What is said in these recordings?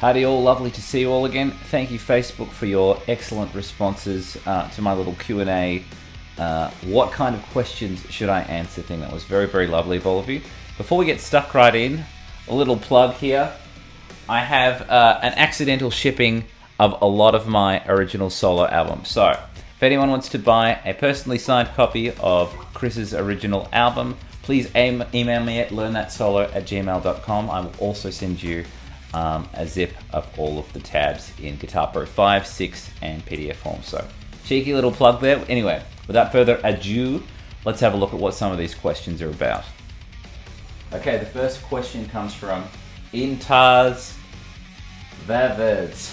Howdy all, lovely to see you all again. Thank you Facebook for your excellent responses to my little Q&A. What kind of questions should I answer thing? That was very, very lovely of all of you. Before we get stuck right in, a little plug here. I have an accidental shipping of a lot of my original solo albums. So if anyone wants to buy a personally signed copy of Chris's original album, please email me at learnthatsolo@gmail.com. I will also send you a zip of all of the tabs in Guitar Pro 5, 6 and PDF form. So cheeky little plug there. Anyway, without further ado, let's have a look at what some of these questions are about. Okay, the first question comes from Intaz Vavez.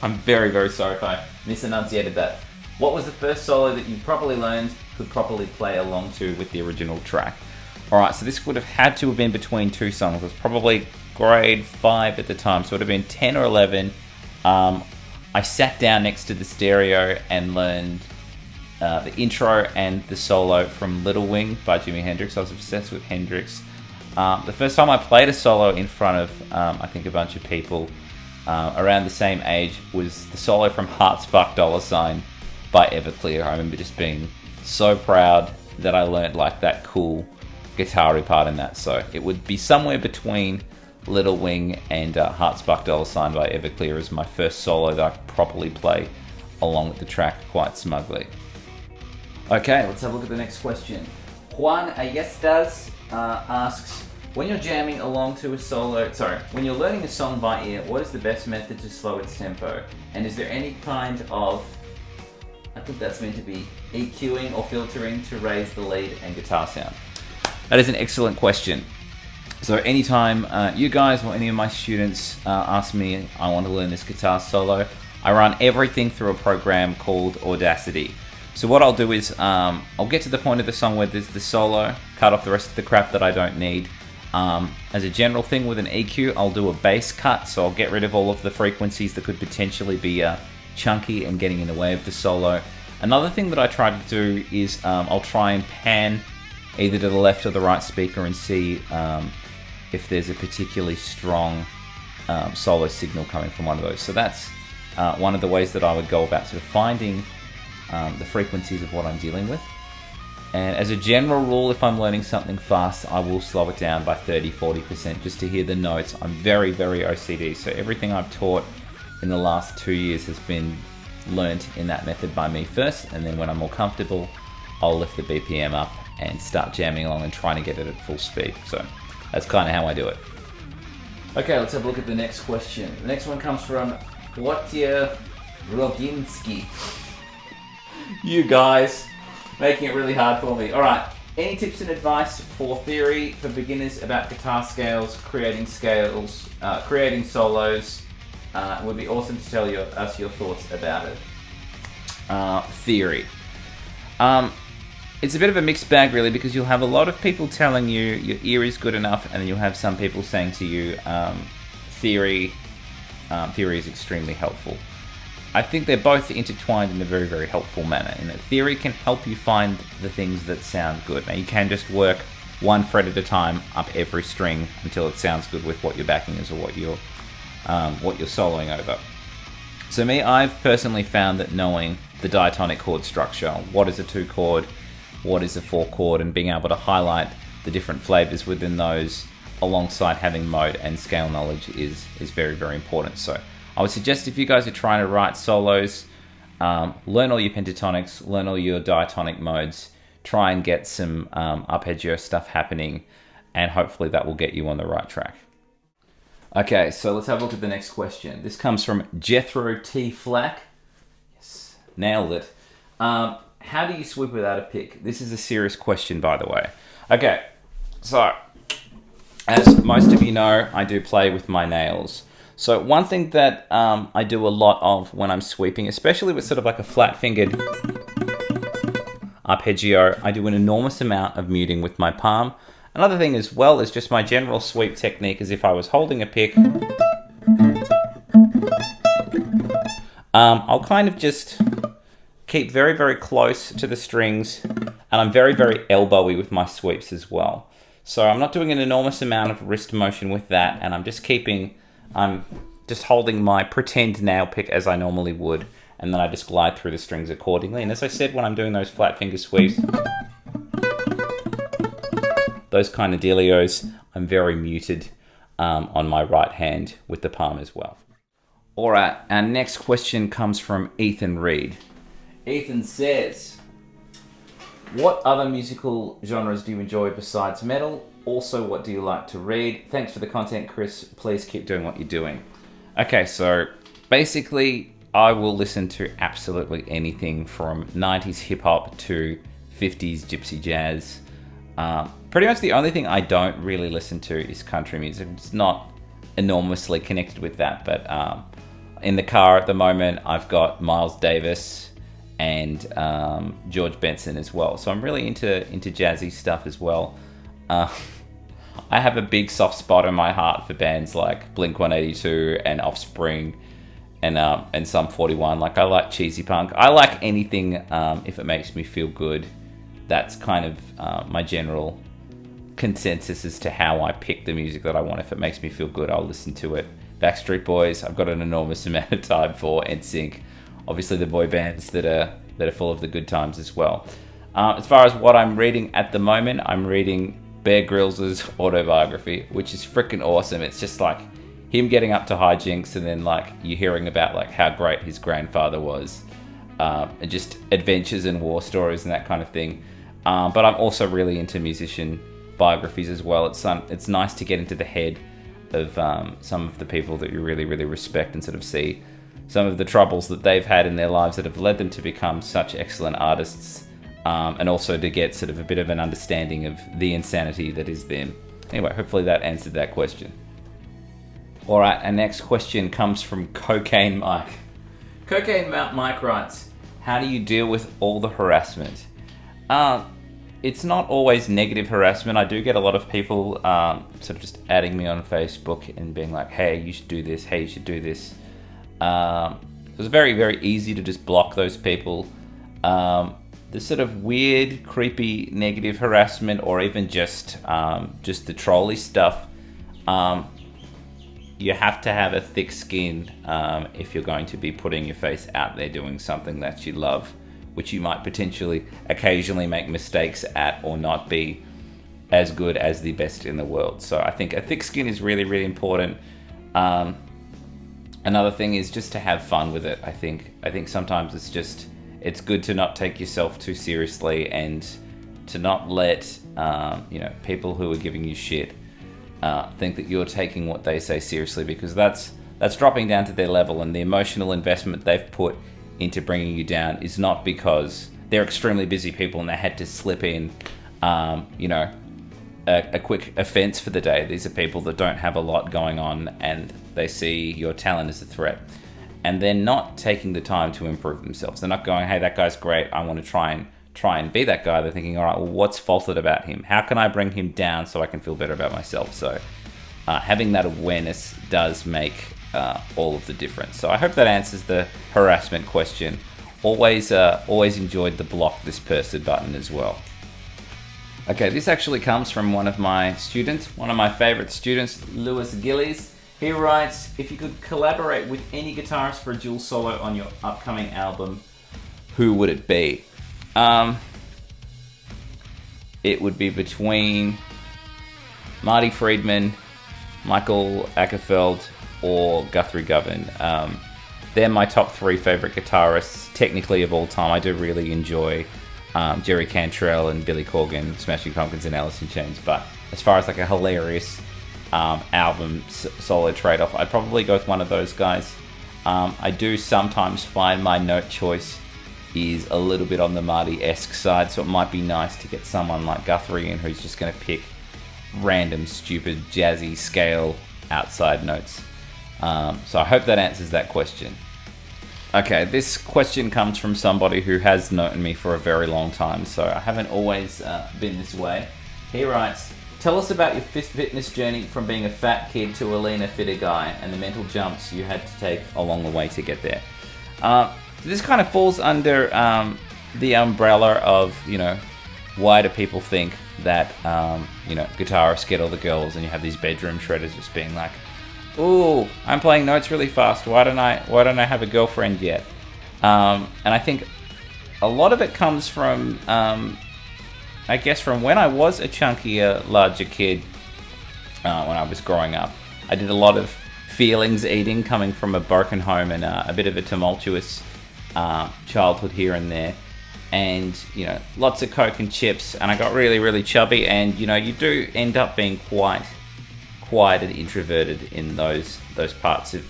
I'm very, very sorry if I misenunciated that. What was the first solo that you properly learned, could properly play along to with the original track? Alright, so this would have had to have been between two songs. It was probably grade 5 at the time, so it would have been 10 or 11. I sat down next to the stereo and learned the intro and the solo from Little Wing by Jimi Hendrix. I was obsessed with Hendrix. The first time I played a solo in front of, I think, a bunch of people around the same age was the solo from Heart Spark $sign by Everclear. I remember just being so proud that I learned like that cool guitar-y part in that. So it would be somewhere between Little Wing and Heart Spark $sign by Everclear as my first solo that I could properly play along with the track quite smugly. Okay, let's have a look at the next question. Juan Ayestas asks, when you're jamming along to a solo, when you're learning a song by ear, what is the best method to slow its tempo? And is there any kind of, I think that's meant to be EQing or filtering to raise the lead and guitar sound? That is an excellent question. So anytime you guys or any of my students ask me, I want to learn this guitar solo, I run everything through a program called Audacity. So what I'll do is, I'll get to the point of the song where there's the solo, cut off the rest of the crap that I don't need. As a general thing with an EQ, I'll do a bass cut, so I'll get rid of all of the frequencies that could potentially be chunky and getting in the way of the solo. Another thing that I try to do is I'll try and pan either to the left or the right speaker and see if there's a particularly strong solo signal coming from one of those. So that's one of the ways that I would go about sort of finding the frequencies of what I'm dealing with. And as a general rule, if I'm learning something fast, I will slow it down by 30-40% just to hear the notes. I'm very, very OCD, so everything I've taught in the last 2 years has been learnt in that method by me first, and then when I'm more comfortable, I'll lift the BPM up and start jamming along and trying to get it at full speed. So that's kind of how I do it. Okay, let's have a look at the next question. The next one comes from Wojciech Roginski. You guys, making it really hard for me. Alright, any tips and advice for theory for beginners about guitar scales, creating solos? It would be awesome to tell us your thoughts about it. Theory. It's a bit of a mixed bag really, because you'll have a lot of people telling you your ear is good enough, and then you'll have some people saying to you, theory is extremely helpful. I think they're both intertwined in a very, very helpful manner, in that theory can help you find the things that sound good. Now you can just work one fret at a time up every string until it sounds good with what your backing is or what you're soloing over. So me, I've personally found that knowing the diatonic chord structure, what is a 2-chord, what is a 4-chord, and being able to highlight the different flavors within those alongside having mode and scale knowledge is very, very important. So I would suggest if you guys are trying to write solos, learn all your pentatonics, learn all your diatonic modes, try and get some arpeggio stuff happening, and hopefully that will get you on the right track. Okay, so let's have a look at the next question. This comes from Jethro T. Flack. Yes, nailed it. How do you sweep without a pick? This is a serious question, by the way. Okay, so as most of you know, I do play with my nails. So one thing that I do a lot of when I'm sweeping, especially with sort of like a flat-fingered arpeggio, I do an enormous amount of muting with my palm. Another thing as well is just my general sweep technique is if I was holding a pick, I'll kind of just keep very, very close to the strings, and I'm very, very elbowy with my sweeps as well. So I'm not doing an enormous amount of wrist motion with that, and I'm just keeping, I'm just holding my pretend nail pick as I normally would, and then I just glide through the strings accordingly. And as I said, when I'm doing those flat finger sweeps, those kind of dealios, I'm very muted on my right hand with the palm as well. All right, our next question comes from Ethan Reed. Ethan says, what other musical genres do you enjoy besides metal? Also, what do you like to read? Thanks for the content, Chris. Please keep doing what you're doing. Okay, so basically, I will listen to absolutely anything from 90s hip-hop to 50s gypsy jazz. Pretty much the only thing I don't really listen to is country music. It's not enormously connected with that, but in the car at the moment, I've got Miles Davis and George Benson as well. So I'm really into jazzy stuff as well. I have a big soft spot in my heart for bands like Blink-182 and Offspring and Sum 41. Like, I like cheesy punk. I like anything if it makes me feel good. That's kind of my general consensus as to how I pick the music that I want. If it makes me feel good, I'll listen to it. Backstreet Boys, I've got an enormous amount of time for. NSYNC, obviously the boy bands that are full of the good times as well. As far as what I'm reading at the moment, I'm reading Bear Grylls' autobiography, which is freaking awesome. It's just like him getting up to hijinks, and then like you hearing about like how great his grandfather was, and just adventures and war stories and that kind of thing. But I'm also really into musician biographies as well. It's nice to get into the head of some of the people that you really, really respect and sort of see some of the troubles that they've had in their lives that have led them to become such excellent artists, and also to get sort of a bit of an understanding of the insanity that is them. Anyway, hopefully that answered that question. All right, our next question comes from Cocaine Mike. Cocaine Mike writes, how do you deal with all the harassment? It's not always negative harassment. I do get a lot of people sort of just adding me on Facebook and being like, hey, you should do this. Hey, you should do this. It's very, very easy to just block those people. The sort of weird, creepy, negative harassment, or even just the trolley stuff, you have to have a thick skin if you're going to be putting your face out there doing something that you love, which you might potentially occasionally make mistakes at or not be as good as the best in the world. So I think a thick skin is really, really important. Another thing is just to have fun with it. I think sometimes it's good to not take yourself too seriously, and to not let people who are giving you shit think that you're taking what they say seriously, because that's dropping down to their level, and the emotional investment they've put into bringing you down is not because they're extremely busy people and they had to slip in a quick offense for the day. These are people that don't have a lot going on, and they see your talent as a threat, and they're not taking the time to improve themselves. They're not going, hey, that guy's great, I want to try and be that guy. They're thinking, all right, well, what's faulted about him? How can I bring him down so I can feel better about myself? So having that awareness does make all of the difference. So I hope that answers the harassment question. Always enjoyed the block this person button as well. Okay, this actually comes from one of my students, one of my favorite students, Lewis Gillies. He writes, if you could collaborate with any guitarist for a dual solo on your upcoming album, who would it be? It would be between Marty Friedman, Michael Ackerfeld, or Guthrie Govan. They're my top 3 favorite guitarists, technically, of all time. I do really enjoy Jerry Cantrell and Billy Corgan, Smashing Pumpkins and Alice in Chains, but as far as like a hilarious album solo trade-off, I'd probably go with one of those guys. I do sometimes find my note choice is a little bit on the Marty-esque side, so it might be nice to get someone like Guthrie in who's just going to pick random, stupid, jazzy scale outside notes. So I hope that answers that question. Okay, this question comes from somebody who has known me for a very long time, so I haven't always been this way. He writes, tell us about your fitness journey from being a fat kid to a leaner, fitter guy, and the mental jumps you had to take along the way to get there. This kind of falls under the umbrella of, why do people think that, guitarists get all the girls, and you have these bedroom shredders just being like, ooh, I'm playing notes really fast. Why don't I have a girlfriend yet? And I think a lot of it comes from, I guess, from when I was a chunkier, larger kid. When I was growing up, I did a lot of feelings eating, coming from a broken home and a bit of a tumultuous childhood here and there. And, you know, lots of Coke and chips, and I got really, really chubby. And, you know, you do end up being quite quiet and introverted in those parts of,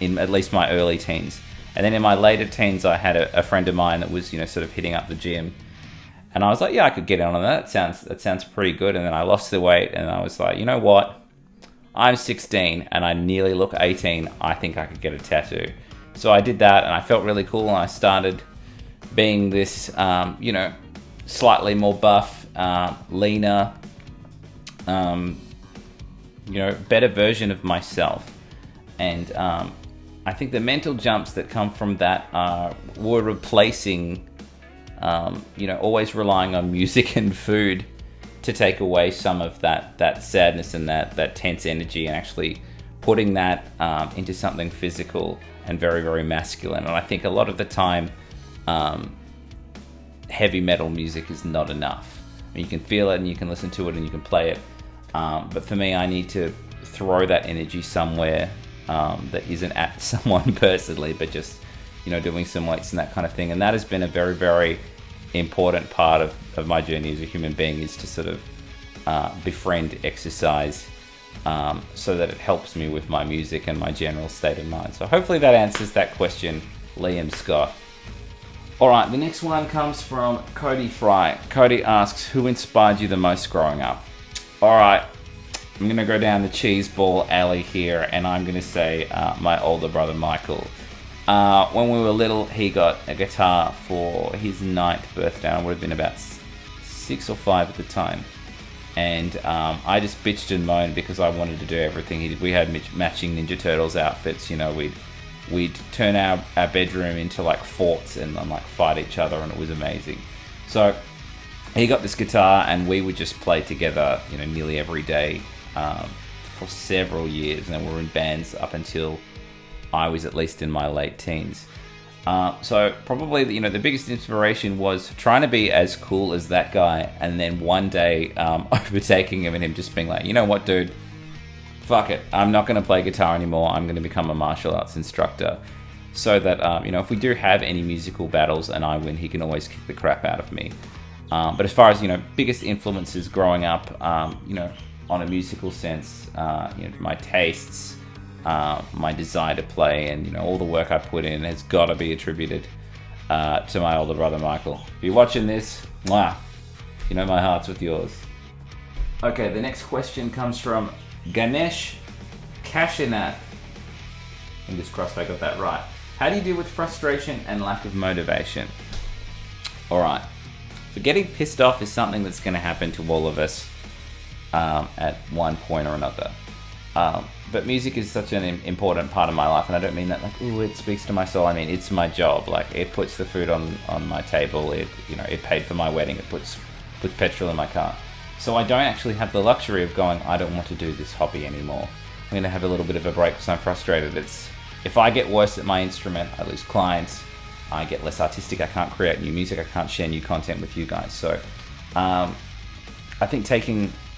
in at least my early teens. And then in my later teens, I had a friend of mine that was, you know, sort of hitting up the gym. And I was like, yeah, I could get on that. That sounds pretty good. And then I lost the weight, and I was like, you know what? I'm 16 and I nearly look 18. I think I could get a tattoo. So I did that, and I felt really cool. And I started being this, you know, slightly more buff, leaner, you know, better version of myself. And I think the mental jumps that come from that were replacing, you know, always relying on music and food to take away some of that sadness and that tense energy, and actually putting that into something physical and very, very masculine. And I think a lot of the time, heavy metal music is not enough. I mean, you can feel it and you can listen to it and you can play it. But for me, I need to throw that energy somewhere that isn't at someone personally, but just, you know, doing some weights and that kind of thing. And that has been a very, very important part of my journey as a human being, is to sort of befriend exercise so that it helps me with my music and my general state of mind. So hopefully that answers that question, Liam Scott. All right, the next one comes from Cody Fry. Cody asks, who inspired you the most growing up? All right, I'm going to go down the cheese ball alley here, and I'm going to say my older brother, Michael. When we were little, he got a guitar for his 9th birthday. I would have been about 6 or 5 at the time. And I just bitched and moaned because I wanted to do everything he did. We had matching Ninja Turtles outfits. You know, we'd turn our bedroom into like forts and like fight each other, and it was amazing. So he got this guitar, and we would just play together, you know, nearly every day for several years. And then we were in bands up until I was at least in my late teens. So probably, you know, the biggest inspiration was trying to be as cool as that guy, and then one day overtaking him and him just being like, you know what, dude, fuck it, I'm not going to play guitar anymore. I'm going to become a martial arts instructor, so that, you know, if we do have any musical battles and I win, he can always kick the crap out of me. But as far as, you know, biggest influences growing up, you know, on a musical sense, you know, my tastes, my desire to play, and, you know, all the work I put in has got to be attributed to my older brother Michael. If you're watching this, mwah, you know my heart's with yours. Okay, the next question comes from Ganesh Kashinath. Fingers crossed I got that right. How do you deal with frustration and lack of motivation? Alright, so getting pissed off is something that's going to happen to all of us at one point or another. But music is such an important part of my life, and I don't mean that like, ooh, it speaks to my soul. I mean, it's my job. Like, it puts the food on my table. It, you know, it paid for my wedding. It puts petrol in my car. So I don't actually have the luxury of going, I don't want to do this hobby anymore. I'm going to have a little bit of a break because I'm frustrated. If I get worse at my instrument, I lose clients. I get less artistic. I can't create new music. I can't share new content with you guys. So I think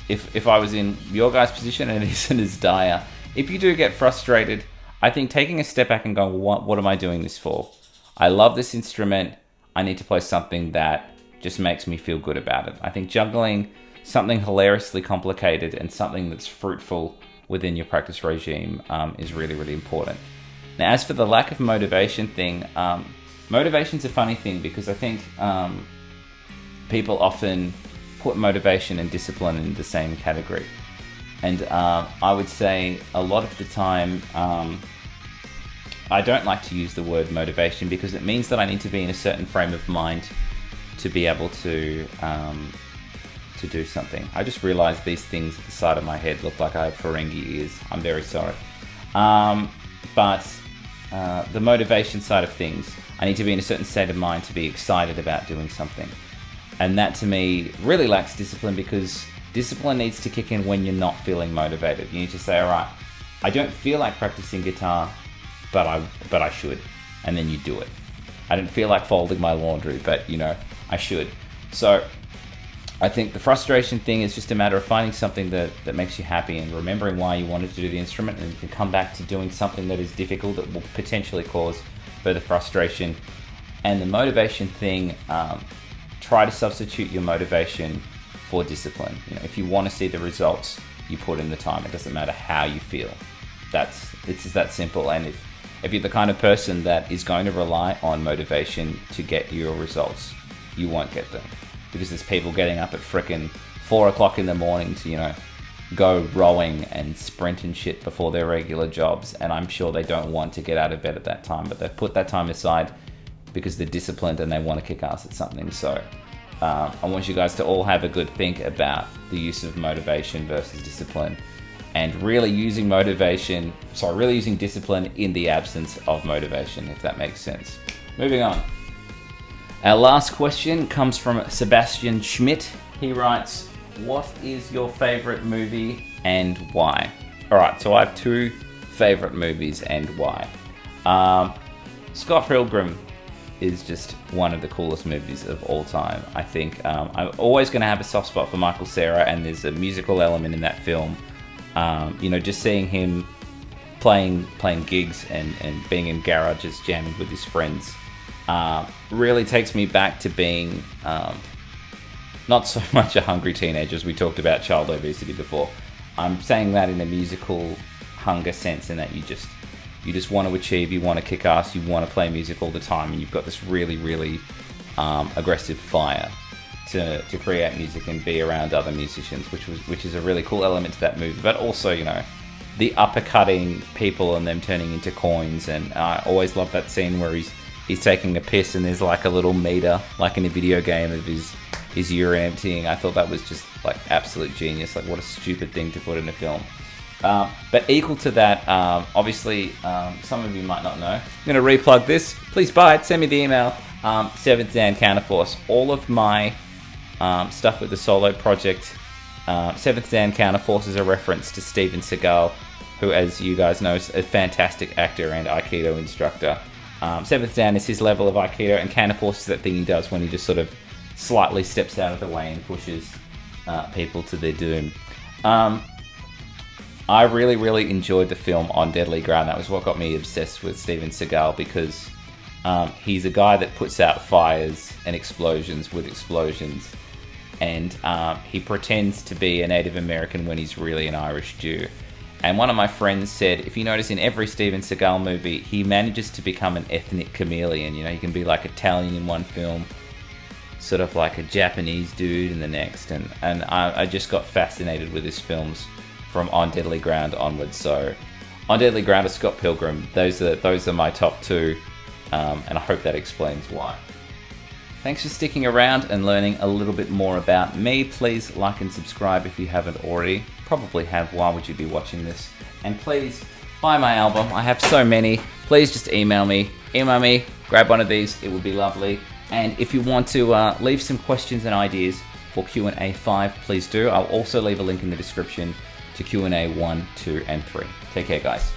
if I was in your guys' position and it isn't as dire, if you do get frustrated, I think taking a step back and going, what am I doing this for? I love this instrument. I need to play something that just makes me feel good about it. I think juggling something hilariously complicated and something that's fruitful within your practice regime is really, really important. Now, as for the lack of motivation thing, motivation's a funny thing because I think people often put motivation and discipline in the same category. And I would say a lot of the time, I don't like to use the word motivation because it means that I need to be in a certain frame of mind to be able to do something. I just realized these things at the side of my head look like I have Ferengi ears. I'm very sorry. But the motivation side of things, I need to be in a certain state of mind to be excited about doing something. And that to me really lacks discipline, because discipline needs to kick in when you're not feeling motivated. You need to say, all right, I don't feel like practicing guitar, but I should. And then you do it. I don't feel like folding my laundry, but you know, I should. So I think the frustration thing is just a matter of finding something that makes you happy and remembering why you wanted to do the instrument, and you can come back to doing something that is difficult that will potentially cause further frustration. And the motivation thing, try to substitute your motivation for discipline. You know, if you want to see the results, you put in the time. It doesn't matter how you feel. It's just that simple. And if you're the kind of person that is going to rely on motivation to get your results, you won't get them. Because there's people getting up at frickin' 4 o'clock in the morning to, you know, go rowing and sprint and shit before their regular jobs. And I'm sure they don't want to get out of bed at that time, but they've put that time aside because they're disciplined and they want to kick ass at something. So I want you guys to all have a good think about the use of motivation versus discipline, and really using discipline in the absence of motivation, if that makes sense. Moving on. Our last question comes from Sebastian Schmidt. He writes, what is your favorite movie and why? All right, so I have 2 favorite movies and why. Scott Pilgrim is just one of the coolest movies of all time. I think I'm always going to have a soft spot for Michael Cera, and there's a musical element in that film. You know, just seeing him playing gigs and being in garages jamming with his friends really takes me back to being not so much a hungry teenager, as we talked about child obesity before. I'm saying that in a musical hunger sense, in that you just want to achieve, you want to kick ass, you want to play music all the time, and you've got this really, really aggressive fire to create music and be around other musicians, which is a really cool element to that movie. But also, you know, the uppercutting people and them turning into coins. And I always love that scene where he's taking a piss and there's like a little meter, like in a video game, of his urine emptying. I thought that was just like absolute genius. Like, what a stupid thing to put in a film. But equal to that, obviously, some of you might not know. I'm going to replug this. Please buy it. Send me the email. 7th Dan Counterforce. All of my stuff with the solo project, 7th Dan Counterforce, is a reference to Steven Seagal, who, as you guys know, is a fantastic actor and Aikido instructor. 7th Dan is his level of Aikido, and Counterforce is that thing he does when he just sort of slightly steps out of the way and pushes people to their doom. I really, really enjoyed the film On Deadly Ground. That was what got me obsessed with Steven Seagal, because he's a guy that puts out fires and explosions with explosions. And he pretends to be a Native American when he's really an Irish Jew. And one of my friends said, if you notice in every Steven Seagal movie, he manages to become an ethnic chameleon. You know, he can be like Italian in one film, sort of like a Japanese dude in the next. And I just got fascinated with his films from On Deadly Ground onwards. So On Deadly Ground or Scott Pilgrim, those are my top 2. And I hope that explains why. Thanks for sticking around and learning a little bit more about me. Please like and subscribe if you haven't already. Probably have. Why would you be watching this? And please buy my album. I have so many. Please just email me. Grab one of these. It would be lovely. And if you want to leave some questions and ideas for Q&A 5, please do. I'll also leave a link in the description to Q&A 1, 2, and 3. Take care, guys.